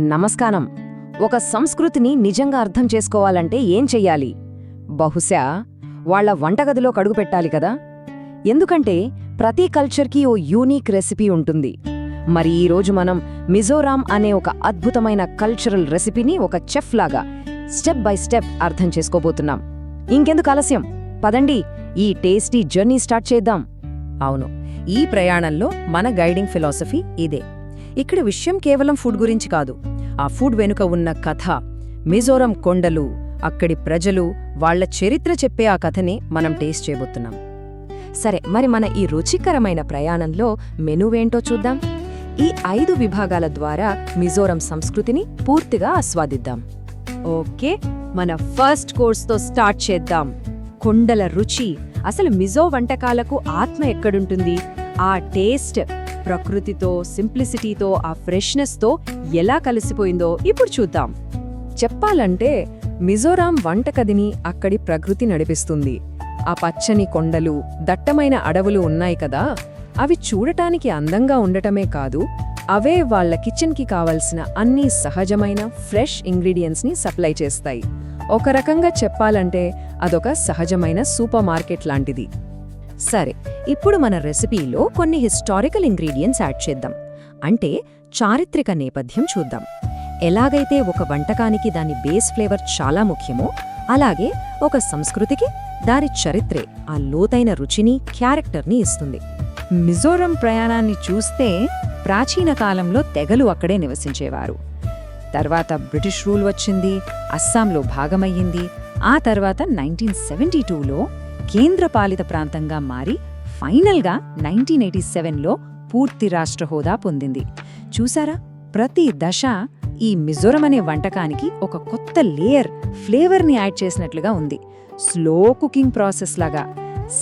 నమస్కారం. ఒక సంస్కృతిని నిజంగా అర్థం చేసుకోవాలంటే ఏం చెయ్యాలి? బహుశా వాళ్ళ వంటగదిలో కడుగుపెట్టాలి కదా. ఎందుకంటే ప్రతి కల్చర్కి ఓ యూనిక్ రెసిపీ ఉంటుంది. మరి ఈరోజు మనం మిజోరాం అనే ఒక అద్భుతమైన కల్చరల్ రెసిపీని ఒక చెఫ్ లాగా స్టెప్ బై స్టెప్ అర్థం చేసుకోబోతున్నాం. ఇంకెందుకు ఆలస్యం, పదండి ఈ టేస్టీ జర్నీ స్టార్ట్ చేద్దాం. అవును, ఈ ప్రయాణంలో మన గైడింగ్ ఫిలాసఫీ ఇదే. ఇక్కడ విషయం కేవలం ఫుడ్ గురించి కాదు, ఆ ఫుడ్ వెనుక ఉన్న కథ, మిజోరం కొండలు, అక్కడి ప్రజలు, వాళ్ల చరిత్ర చెప్పే ఆ కథని మనం టేస్ట్ చేయబోతున్నాం. సరే, మరి మన ఈ రుచికరమైన ప్రయాణంలో మెనూవేంటో చూద్దాం. ఈ 5 విభాగాల ద్వారా మిజోరం సంస్కృతిని పూర్తిగా ఆస్వాదిద్దాం. ఓకే, మన ఫస్ట్ కోర్స్తో స్టార్ట్ చేద్దాం. కొండల రుచి. అసలు మిజో వంటకాలకు ఆత్మ ఎక్కడుంటుంది? ఆ టేస్ట్ ప్రకృతితో, సింప్లిసిటీతో, ఆ ఫ్రెష్నెస్తో ఎలా కలిసిపోయిందో ఇప్పుడు చూద్దాం. చెప్పాలంటే మిజోరాం వంటకదిని అక్కడి ప్రకృతి నడిపిస్తుంది. ఆ పచ్చని కొండలు, దట్టమైన అడవులు ఉన్నాయి కదా, అవి చూడటానికి అందంగా ఉండటమే కాదు, అవే వాళ్ల కిచెన్కి కావలసిన అన్ని సహజమైన ఫ్రెష్ ఇంగ్రీడియంట్స్ని సప్లై చేస్తాయి. ఒక రకంగా చెప్పాలంటే అదొక సహజమైన సూపర్ మార్కెట్ లాంటిది. సరే, ఇప్పుడు మన రెసిపీలో కొన్ని హిస్టారికల్ ఇంగ్రీడియంట్స్ యాడ్ చేద్దాం. అంటే చారిత్రక నేపథ్యం చూద్దాం. ఎలాగైతే ఒక వంటకానికి దాని బేస్ ఫ్లేవర్ చాలా ముఖ్యమో, అలాగే ఒక సంస్కృతికి దాని చరిత్రే ఆ లోతైన రుచిని, క్యారెక్టర్ని ఇస్తుంది. మిజోరం ప్రయాణాన్ని చూస్తే ప్రాచీన కాలంలో తెగలు అక్కడే నివసించేవారు. తర్వాత బ్రిటిష్ రూల్ వచ్చింది, అస్సాంలో భాగమయ్యింది. ఆ తర్వాత 1972లో కేంద్రపాలిత ప్రాంతంగా మారి ఫైనల్గా 1987లో పూర్తి రాష్ట్ర హోదా పొందింది. చూసారా, ప్రతి దశ ఈ మిజోరం అనే వంటకానికి ఒక కొత్త లేయర్, ఫ్లేవర్ని యాడ్ చేసినట్లుగా ఉంది. స్లో కుకింగ్ ప్రాసెస్ లాగా.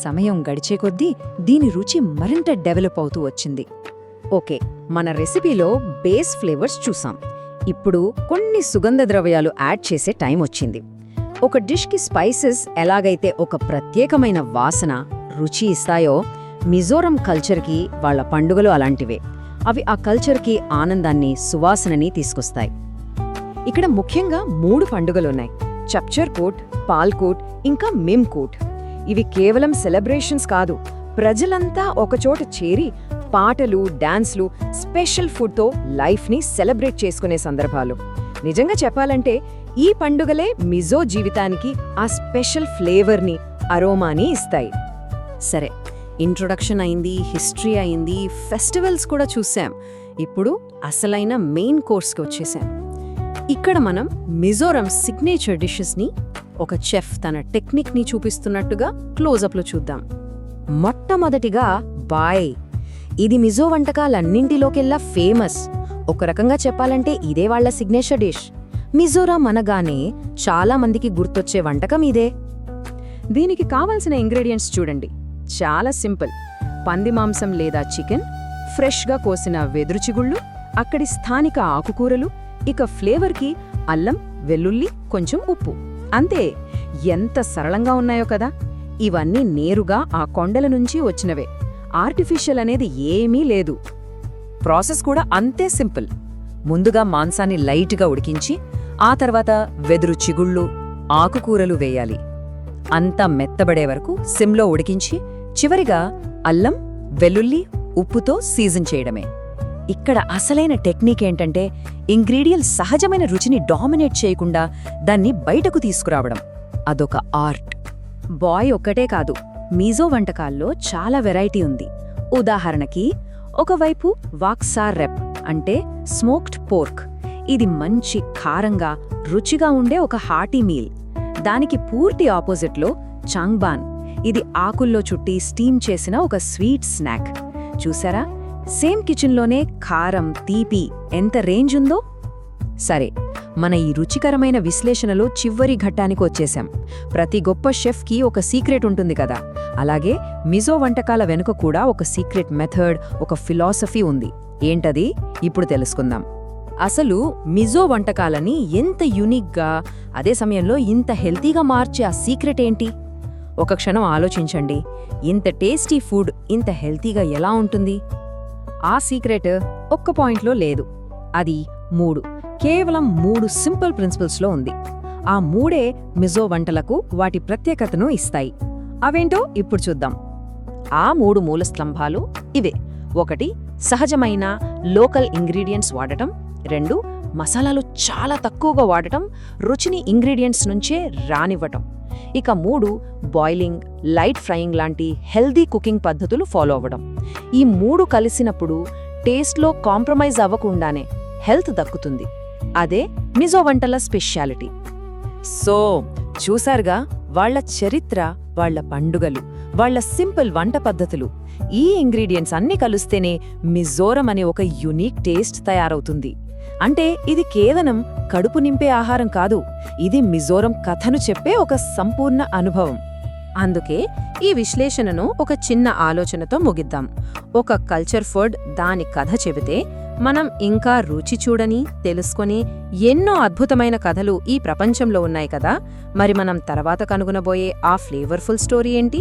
సమయం గడిచే కొద్దీ దీని రుచి మరింత డెవలప్ అవుతూ వచ్చింది. ఓకే, మన రెసిపీలో బేస్ ఫ్లేవర్స్ చూసాం. ఇప్పుడు కొన్ని సుగంధ ద్రవ్యాలు యాడ్ చేసే టైం వచ్చింది. ఒక డిష్కి స్పైసెస్ ఎలాగైతే ఒక ప్రత్యేకమైన వాసన, రుచి ఇస్తాయో, మిజోరం కల్చర్కి వాళ్ల పండుగలు అలాంటివే. అవి ఆ కల్చర్కి ఆనందాన్ని, సువాసనని తీసుకొస్తాయి. ఇక్కడ ముఖ్యంగా 3 పండుగలున్నాయి: చప్చర్ కోట్, పాల్ కోట్, ఇంకా మిమ్ కోట్. ఇవి కేవలం సెలబ్రేషన్స్ కాదు, ప్రజలంతా ఒకచోట చేరి పాటలు, డాన్స్లు, స్పెషల్ ఫుడ్తో లైఫ్ని సెలబ్రేట్ చేసుకునే సందర్భాలు. నిజంగా చెప్పాలంటే ఈ పండుగలే మిజో జీవితానికి ఆ స్పెషల్ ఫ్లేవర్ని, అరోమాని ఇస్తాయి. సరే, ఇంట్రొడక్షన్ అయింది, హిస్టరీ అయింది, ఫెస్టివల్స్ కూడా చూసాం. ఇప్పుడు అసలైన మెయిన్ కోర్స్కి వచ్చేసాం. ఇక్కడ మనం మిజోరం సిగ్నేచర్ డిషెస్ని ఒక చెఫ్ తన టెక్నిక్ని చూపిస్తున్నట్టుగా క్లోజప్లో చూద్దాం. మొట్టమొదటిగా బాయ్. ఇది మిజో వంటకాలన్నింటిలోకెల్లా ఫేమస్. ఒక రకంగా చెప్పాలంటే ఇదే వాళ్ల సిగ్నేచర్ డిష్. మిజోరాం అనగానే చాలా మందికి గుర్తొచ్చే వంటకం ఇదే. దీనికి కావలసిన ఇంగ్రీడియంట్స్ చూడండి, చాలా సింపుల్. పంది మాంసం లేదా చికెన్, ఫ్రెష్గా కోసిన వెదురుచిగుళ్ళు, అక్కడి స్థానిక ఆకుకూరలు, ఇక ఫ్లేవర్కి అల్లం, వెల్లుల్లి, కొంచెం ఉప్పు. అంతే. ఎంత సరళంగా ఉన్నాయో కదా. ఇవన్నీ నేరుగా ఆ కొండల నుంచి వచ్చినవే. ఆర్టిఫిషియల్ అనేది ఏమీ లేదు. ప్రాసెస్ కూడా అంతే సింపుల్. ముందుగా మాంసాన్ని లైట్గా ఉడికించి ఆ తర్వాత వెదురు చిగుళ్ళు, ఆకుకూరలు వేయాలి. అంతా మెత్తబడే వరకు సిమ్లో ఉడికించి చివరిగా అల్లం, వెల్లుల్లి, ఉప్పుతో సీజన్ చేయడమే. ఇక్కడ అసలైన టెక్నిక్ ఏంటంటే ఇంగ్రీడియంట్స్ సహజమైన రుచిని డామినేట్ చేయకుండా దాన్ని బయటకు తీసుకురావడం. అదొక ఆర్ట్. బాయ్ ఒక్కటే కాదు, మిజో వంటకాల్లో చాలా వెరైటీ ఉంది. ఉదాహరణకి, ఒకవైపు వాక్సార్ రెప్ అంటే స్మోక్డ్ పోర్క్. ఇది మంచి కారంగా, రుచిగా ఉండే ఒక హార్టీ మీల్. దానికి పూర్తి ఆపోజిట్లో చాంగ్బాన్. ఇది ఆకుల్లో చుట్టి స్టీమ్ చేసిన ఒక స్వీట్ స్నాక్. చూసారా, సేమ్ కిచెన్లోనే కారం, తీపి ఎంత రేంజ్ ఉందో. సరే, మన ఈ రుచికరమైన విశ్లేషణలో చివరి ఘట్టానికి వచ్చేశాం. ప్రతి గొప్ప షెఫ్కి ఒక సీక్రెట్ ఉంటుంది కదా, అలాగే మిజో వంటకాల వెనుక కూడా ఒక సీక్రెట్ మెథడ్, ఒక ఫిలాసఫీ ఉంది. ఏంటది? ఇప్పుడు తెలుసుకుందాం. అసలు మిజో వంటకాలని ఎంత యూనిక్గా, అదే సమయంలో ఇంత హెల్తీగా మార్చే ఆ సీక్రెట్ ఏంటి? ఒక క్షణం ఆలోచించండి. ఇంత టేస్టీ ఫుడ్ ఇంత హెల్తీగా ఎలా ఉంటుంది? ఆ సీక్రెట్ ఒక్క పాయింట్లో లేదు. అది 3 కేవలం 3 సింపుల్ ప్రిన్సిపల్స్లో ఉంది. ఆ 3 మిజో వంటలకు వాటి ప్రత్యేకతను ఇస్తాయి. అవేంటో ఇప్పుడు చూద్దాం. ఆ 3 మూల స్తంభాలు ఇవే. 1 సహజమైన లోకల్ ఇంగ్రీడియంట్స్ వాడటం. 2 మసాలాలు చాలా తక్కువగా వాడటం, రుచిని ఇంగ్రీడియంట్స్ నుంచే రానివ్వటం. ఇక 3 బాయిలింగ్, లైట్ ఫ్రైయింగ్ లాంటి హెల్దీ కుకింగ్ పద్ధతులు ఫాలో అవ్వడం. ఈ 3 కలిసినప్పుడు టేస్ట్లో కాంప్రమైజ్ అవ్వకుండానే హెల్త్ దక్కుతుంది. అదే మిజో వంటల స్పెషాలిటీ. సో చూసారుగా, వాళ్ళ చరిత్ర, వాళ్ళ పండుగలు, వాళ్ళ సింపుల్ వంట పద్ధతులు, ఈ ఇంగ్రీడియంట్స్ అన్నీ కలిస్తేనే మిజోరం అనే ఒక యూనిక్ టేస్ట్ తయారవుతుంది. అంటే ఇది కేవలం కడుపు నింపే ఆహారం కాదు, ఇది మిజోరం కథను చెప్పే ఒక సంపూర్ణ అనుభవం. అందుకే ఈ విశ్లేషణను ఒక చిన్న ఆలోచనతో ముగిద్దాం. ఒక కల్చర్ ఫుడ్ దాని కథ చెబితే మనం ఇంకా రుచి చూడని, తెలుసుకొని ఎన్నో అద్భుతమైన కథలు ఈ ప్రపంచంలో ఉన్నాయి కదా. మరి మనం తర్వాత కనుగొనబోయే ఆ ఫ్లేవర్ఫుల్ స్టోరీ ఏంటి?